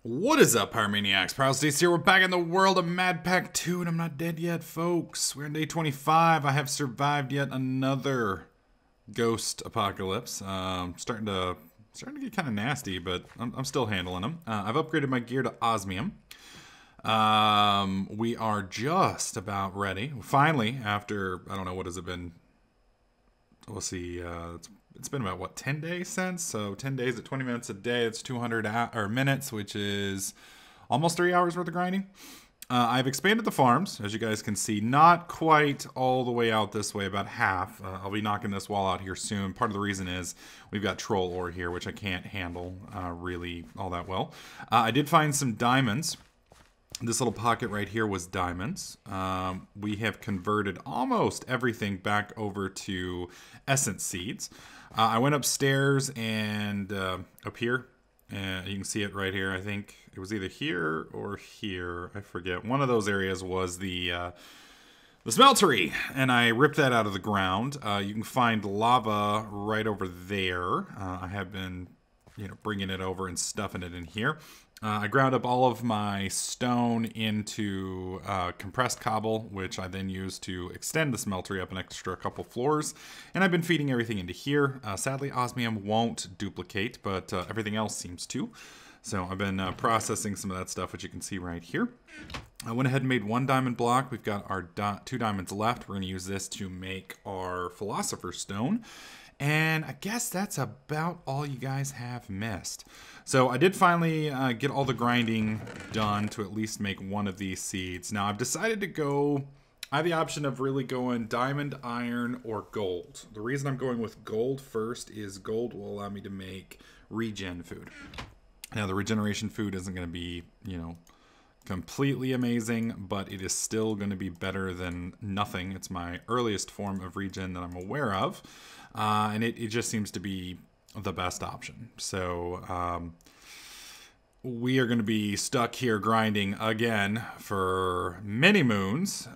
What is up, Pyromaniacs? Pyrostate here. We're back in the world of Madpack 2, and I'm not dead yet, folks. We're on day 25. I have survived yet another ghost apocalypse. Starting to get kind of nasty, but I'm still handling them. I've upgraded my gear to osmium. We are just about ready. Finally, after, I don't know, what has it been? We'll see. It's been about, what, 10 days since? So 10 days at 20 minutes a day, it's 200 minutes, which is almost 3 hours worth of grinding. I've expanded the farms, as you guys can see. Not quite all the way out this way, about half. I'll be knocking this wall out here soon. Part of the reason is we've got troll ore here, which I can't handle really all that well. I did find some diamonds. This little pocket right here was diamonds. We have converted almost everything back over to essence seeds. I went upstairs and up here, and you can see it right here. I think it was either here or here. I forget. One of those areas was the smeltery, and I ripped that out of the ground. You can find lava right over there. I have been, bringing it over and stuffing it in here. I ground up all of my stone into compressed cobble, which I then used to extend the smeltery up an extra couple floors. And I've been feeding everything into here. Sadly, osmium won't duplicate, but everything else seems to. So I've been processing some of that stuff, which you can see right here. I went ahead and made one diamond block. We've got our 2 diamonds left. We're going to use this to make our philosopher's stone. And I guess that's about all you guys have missed. So I did finally get all the grinding done to at least make one of these seeds. Now I've decided to go, I have the option of really going diamond, iron, or gold. The reason I'm going with gold first is gold will allow me to make regen food. Now the regeneration food isn't going to be, completely amazing, but it is still going to be better than nothing. It's my earliest form of regen that I'm aware of. And it just seems to be the best option. So we are going to be stuck here grinding again for many moons,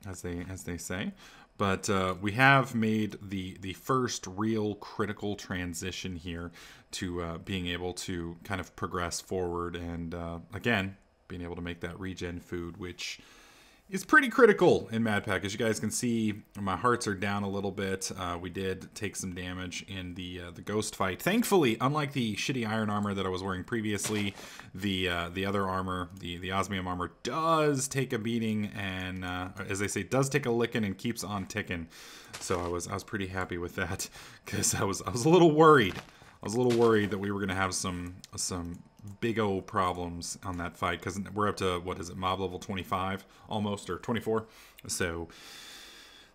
as they say. But we have made the first real critical transition here to being able to kind of progress forward and, again, being able to make that regen food, which is pretty critical in Madpack. As you guys can see, my hearts are down a little bit. We did take some damage in the ghost fight. Thankfully, unlike the shitty iron armor that I was wearing previously, the other armor, the osmium armor, does take a beating and, as they say, does take a licking and keeps on ticking. So I was pretty happy with that because I was a little worried. I was a little worried that we were going to have some big old problems on that fight because we're up to, what is it, mob level 25 almost, or 24. So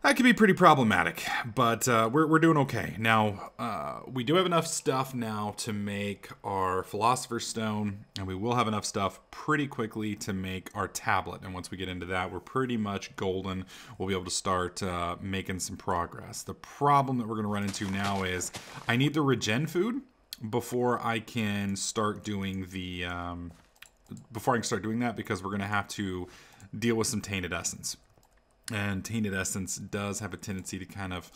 that could be pretty problematic, but we're doing okay. Now, we do have enough stuff now to make our philosopher's stone, and we will have enough stuff pretty quickly to make our tablet. And once we get into that, we're pretty much golden. We'll be able to start making some progress. The problem that we're going to run into now is I need the regen food before I can start doing the that, because we're going to have to deal with some tainted essence. And tainted essence does have a tendency to kind of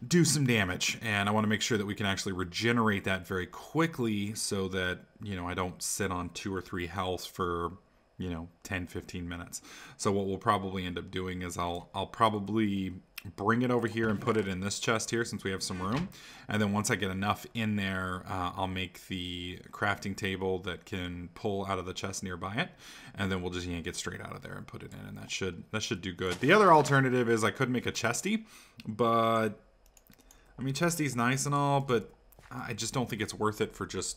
do some damage, and I want to make sure that we can actually regenerate that very quickly so that, I don't sit on 2 or 3 health for, 10-15 minutes. So what we'll probably end up doing is I'll probably bring it over here and put it in this chest here since we have some room. And then once I get enough in there, I'll make the crafting table that can pull out of the chest nearby it. And then we'll just yank it straight out of there and put it in, and that should do good. The other alternative is I could make a chesty, but I mean, chesty's nice and all, but I just don't think it's worth it for just,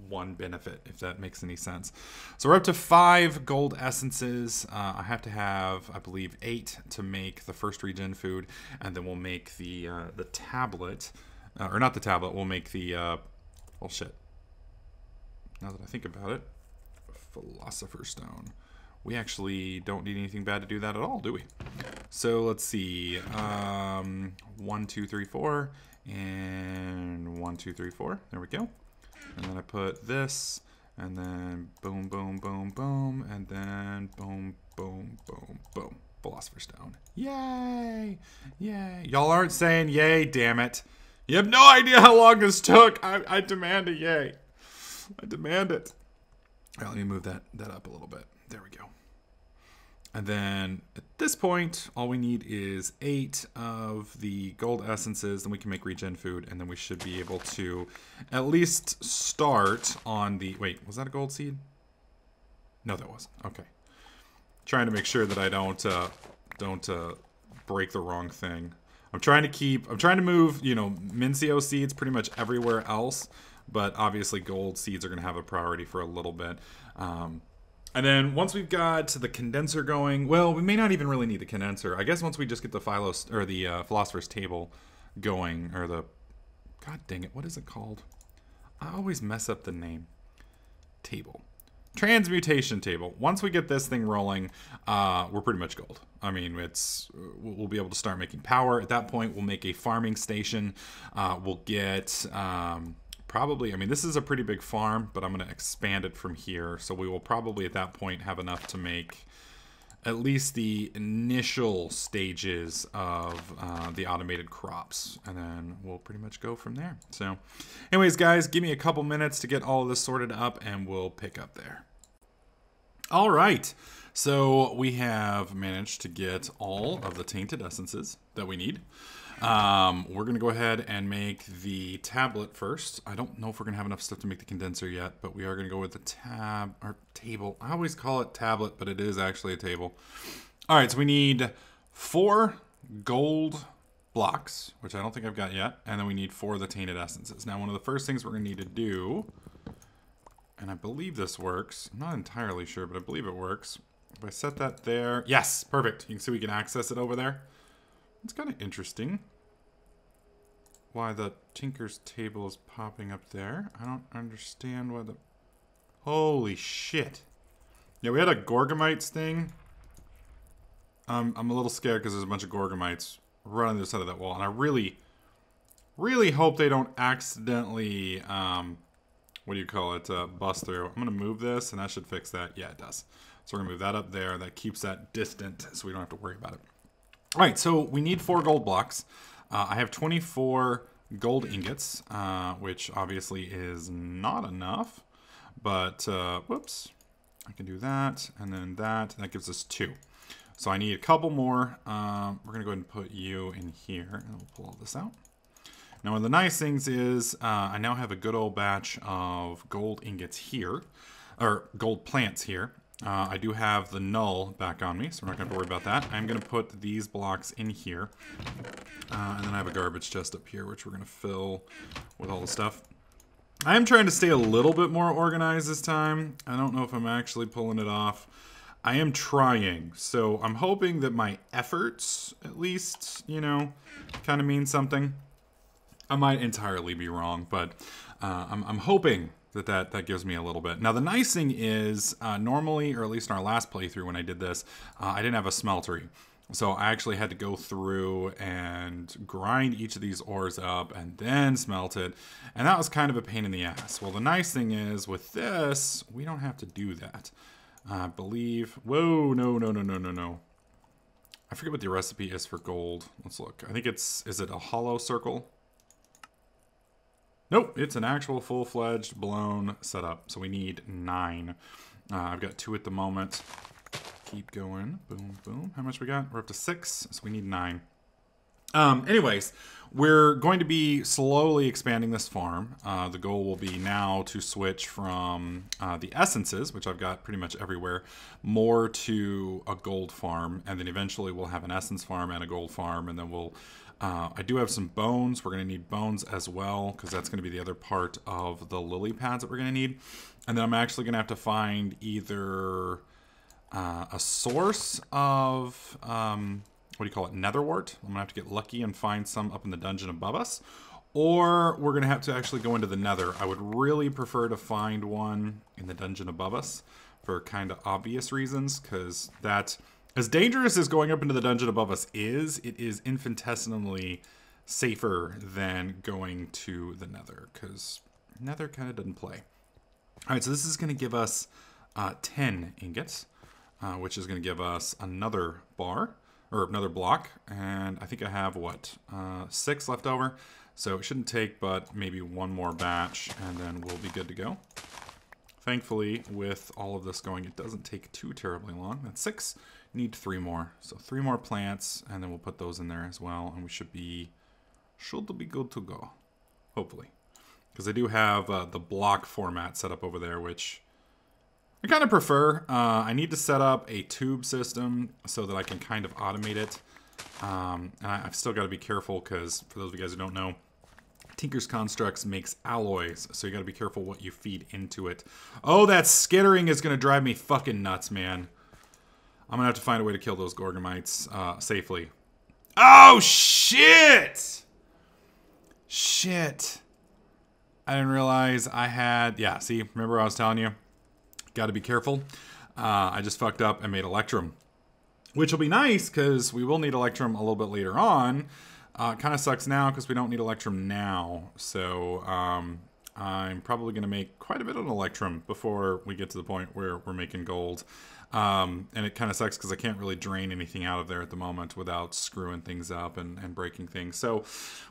one benefit, if that makes any sense. So we're up to 5 gold essences. I have to have, I believe, 8 to make the first regen food, and then we'll make the tablet, or not the tablet. We'll make the well, shit. Now that I think about it, philosopher's stone. We actually don't need anything bad to do that at all, do we? So let's see. 1, 2, 3, 4, and 1, 2, 3, 4. There we go. And then I put this, and then boom, boom, boom, boom, and then boom, boom, boom, boom. Philosopher's Stone. Yay! Yay. Y'all aren't saying yay, damn it. You have no idea how long this took. I demand a yay. I demand it. All right, let me move that up a little bit. There we go. And then at this point, all we need is 8 of the gold essences. Then we can make regen food, and then we should be able to at least start on the... Wait, was that a gold seed? No, that wasn't. Okay. Trying to make sure that I don't break the wrong thing. I'm trying to move, you know, Mincio seeds pretty much everywhere else, but obviously gold seeds are going to have a priority for a little bit. And then once we've got the condenser going, well, we may not even really need the condenser. I guess once we just get the Philosopher's Table going, or the... God dang it, what is it called? I always mess up the name. Table. Transmutation table. Once we get this thing rolling, we're pretty much gold. I mean, we'll be able to start making power. At that point, we'll make a farming station. We'll get... probably, I mean, this is a pretty big farm, but I'm going to expand it from here. So we will probably at that point have enough to make at least the initial stages of the automated crops. And then we'll pretty much go from there. So anyways, guys, give me a couple minutes to get all of this sorted up and we'll pick up there. All right. So we have managed to get all of the tainted essences that we need. We're going to go ahead and make the tablet first. I don't know if we're going to have enough stuff to make the condenser yet, but we are going to go with the table. I always call it tablet, but it is actually a table. All right, so we need 4 gold blocks, which I don't think I've got yet, and then we need 4 of the tainted essences. Now, one of the first things we're going to need to do, and I believe this works. I'm not entirely sure, but I believe it works. If I set that there, yes, perfect. You can see we can access it over there. It's kind of interesting why the Tinker's table is popping up there. I don't understand why the... Holy shit. Yeah, we had a Gorgomites thing. I'm a little scared because there's a bunch of Gorgomites right on the other side of that wall. And I really, really hope they don't accidentally, what do you call it, bust through. I'm going to move this and that should fix that. Yeah, it does. So we're going to move that up there. That keeps that distant so we don't have to worry about it. All right, so we need 4 gold blocks. I have 24 gold ingots, which obviously is not enough. But, whoops, I can do that, and then that. That gives us 2. So I need a couple more. We're going to go ahead and put you in here, and we'll pull all this out. Now, one of the nice things is I now have a good old batch of gold ingots here, or gold plants here. I do have the null back on me, so we're not going to worry about that. I'm going to put these blocks in here. And then I have a garbage chest up here, which we're going to fill with all the stuff. I am trying to stay a little bit more organized this time. I don't know if I'm actually pulling it off. I am trying. So I'm hoping that my efforts, at least, you know, kind of mean something. I might entirely be wrong, but I'm hoping that gives me a little bit. Now, the nice thing is, normally, or at least in our last playthrough when I did this, I didn't have a smeltery. So I actually had to go through and grind each of these ores up and then smelt it. And that was kind of a pain in the ass. Well, the nice thing is, with this, we don't have to do that. I believe... Whoa, no. I forget what the recipe is for gold. Let's look. I think it's... Is it a hollow circle? Nope, it's an actual full-fledged blown setup. So we need 9. I've got 2 at the moment. Keep going. Boom, boom. How much we got? We're up to 6, so we need 9. Anyways, we're going to be slowly expanding this farm. The goal will be now to switch from the essences, which I've got pretty much everywhere, more to a gold farm. And then eventually we'll have an essence farm and a gold farm, and then we'll... I do have some bones. We're going to need bones as well, because that's going to be the other part of the lily pads that we're going to need. And then I'm actually going to have to find either a source of, what do you call it, netherwort. I'm going to have to get lucky and find some up in the dungeon above us. Or we're going to have to actually go into the nether. I would really prefer to find one in the dungeon above us for kind of obvious reasons, because that... As dangerous as going up into the dungeon above us is, it is infinitesimally safer than going to the nether, because nether kind of doesn't play. All right, so this is going to give us 10 ingots, which is going to give us another bar, or another block, and I think I have, what, 6 left over, so it shouldn't take but maybe one more batch, and then we'll be good to go. thankfully, with all of this going, it doesn't take too terribly long. That's 6. Need 3 more. So 3 more plants, and then we'll put those in there as well, and we should be good to go. Hopefully. Because I do have the block format set up over there, which I kind of prefer. I need to set up a tube system so that I can kind of automate it. And I've still got to be careful because, for those of you guys who don't know, Tinker's Constructs makes alloys, so you got to be careful what you feed into it. Oh, that skittering is going to drive me fucking nuts, man. I'm going to have to find a way to kill those Gorgomites safely. Oh, shit! Shit. I didn't realize I had... Yeah, see, remember what I was telling you? Got to be careful. I just fucked up and made Electrum. Which will be nice, because we will need Electrum a little bit later on. Kind of sucks now, because we don't need Electrum now. So, I'm probably going to make quite a bit of Electrum before we get to the point where we're making gold. And it kind of sucks, because I can't really drain anything out of there at the moment without screwing things up and breaking things. So,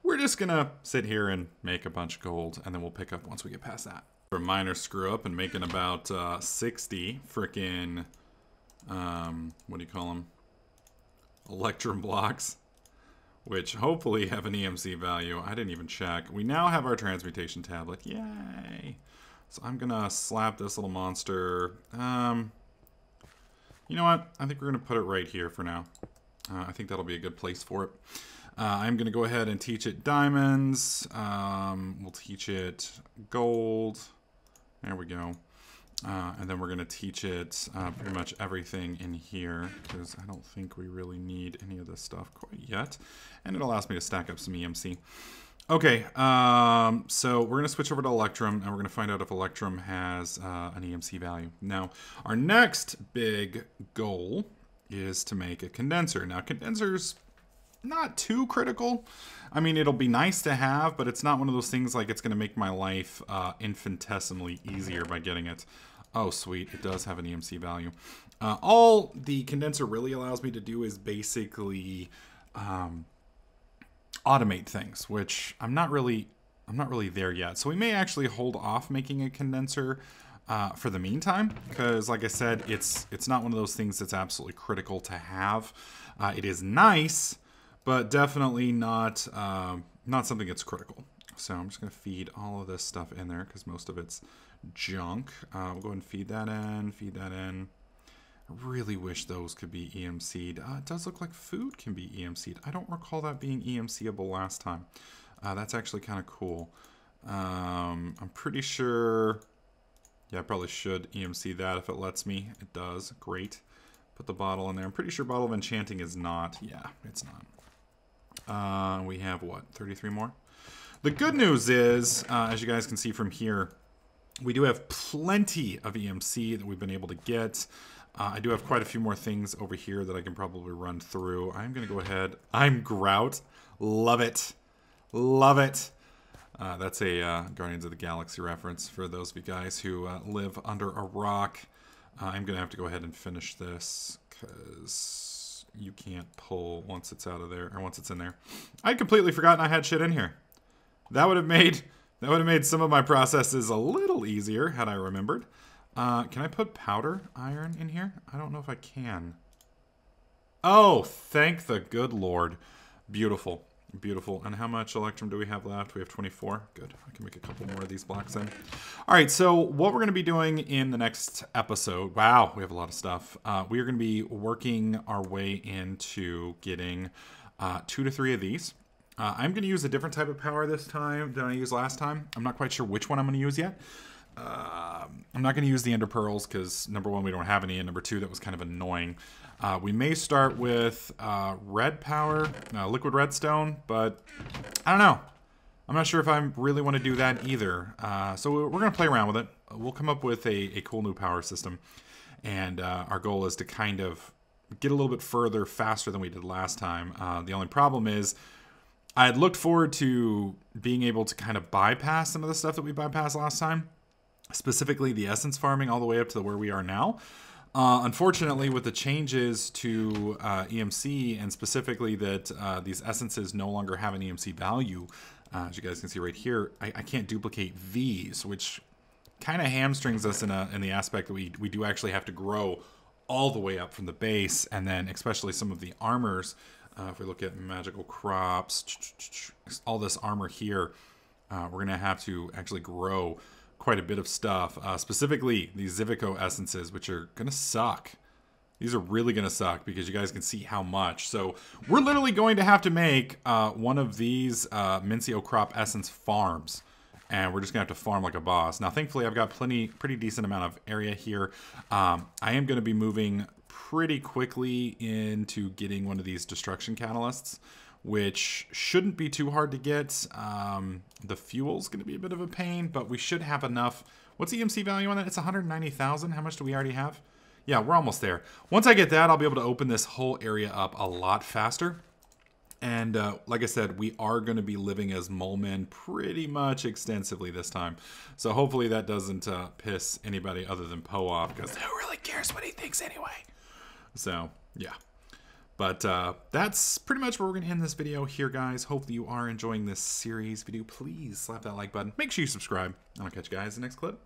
we're just going to sit here and make a bunch of gold, and then we'll pick up once we get past that. For a minor screw up and making about 60 frickin' what do you call them? Electrum blocks, which hopefully have an EMC value. I didn't even check. We now have our transmutation tablet. Yay! So I'm gonna slap this little monster. You know what? I think we're gonna put it right here for now. I think that'll be a good place for it. I'm gonna go ahead and teach it diamonds. We'll teach it gold. There we go. And then we're going to teach it pretty much everything in here, because I don't think we really need any of this stuff quite yet. And it allows me to stack up some EMC. Okay, so we're going to switch over to Electrum, and we're going to find out if Electrum has an EMC value. Now, our next big goal is to make a condenser. Now, condensers... not too critical. I mean, it'll be nice to have, but it's not one of those things like it's going to make my life infinitesimally easier by getting it. Oh, sweet. It does have an EMC value. All the condenser really allows me to do is basically automate things, which I'm not really there yet. So we may actually hold off making a condenser for the meantime, because like I said, it's not one of those things that's absolutely critical to have. It is nice, but definitely not something that's critical. So I'm just going to feed all of this stuff in there, because most of it's junk. We'll go ahead and feed that in. I really wish those could be EMC'd. It does look like food can be EMC'd. I don't recall that being EMCable last time. That's actually kind of cool. I'm pretty sure... yeah, I probably should EMC that if it lets me. It does. Great. Put the bottle in there. I'm pretty sure Bottle of Enchanting is not. Yeah, it's not. We have, what, 33 more? The good news is, as you guys can see from here, we do have plenty of EMC that we've been able to get. I do have quite a few more things over here that I can probably run through. I'm going to go ahead. I'm Grout. Love it. Love it. That's a Guardians of the Galaxy reference for those of you guys who live under a rock. I'm going to have to go ahead and finish this because you can't pull once it's out of there, or once it's in there. I'd completely forgotten I had shit in here. That would have made some of my processes a little easier had I remembered. Can I put powder iron in here? I don't know if I can. Oh, thank the good Lord. Beautiful. Beautiful. And how much Electrum do we have left? We have 24. Good. I can make a couple more of these blocks in. All right, so what we're going to be doing in the next episode... wow, we have a lot of stuff. We are going to be working our way into getting 2 to 3 of these. I'm going to use a different type of power this time than I used last time. I'm not quite sure which one I'm going to use yet. I'm not going to use the Ender Pearls because, number one, we don't have any, and number two, that was kind of annoying. We may start with red power, liquid redstone, but I don't know. I'm not sure if I really want to do that either. So we're going to play around with it. We'll come up with a cool new power system, and our goal is to kind of get a little bit further faster than we did last time. The only problem is I had looked forward to being able to kind of bypass some of the stuff that we bypassed last time, specifically the essence farming all the way up to where we are now. Unfortunately, with the changes to EMC, and specifically that these essences no longer have an EMC value, as you guys can see right here, I can't duplicate these, which kind of hamstrings us in the aspect that we do actually have to grow all the way up from the base, and then especially some of the armors. If we look at magical crops, all this armor here, we're going to have to actually grow quite a bit of stuff. Specifically, these Zivico essences, which are going to suck. These are really going to suck because you guys can see how much. So we're literally going to have to make one of these Mincio crop essence farms. And we're just going to have to farm like a boss. Now, thankfully, I've got pretty decent amount of area here. I am going to be moving pretty quickly into getting one of these destruction catalysts, which shouldn't be too hard to get. The fuel's going to be a bit of a pain, but we should have enough. What's the EMC value on that? It's 190,000. How much do we already have? Yeah, we're almost there. Once I get that, I'll be able to open this whole area up a lot faster. And like I said, we are going to be living as mole men pretty much extensively this time. So hopefully that doesn't piss anybody other than Poe off, because who really cares what he thinks anyway? So, yeah. But that's pretty much where we're going to end this video here, guys. Hopefully you are enjoying this series. If you do, please slap that like button. Make sure you subscribe. And I'll catch you guys in the next clip.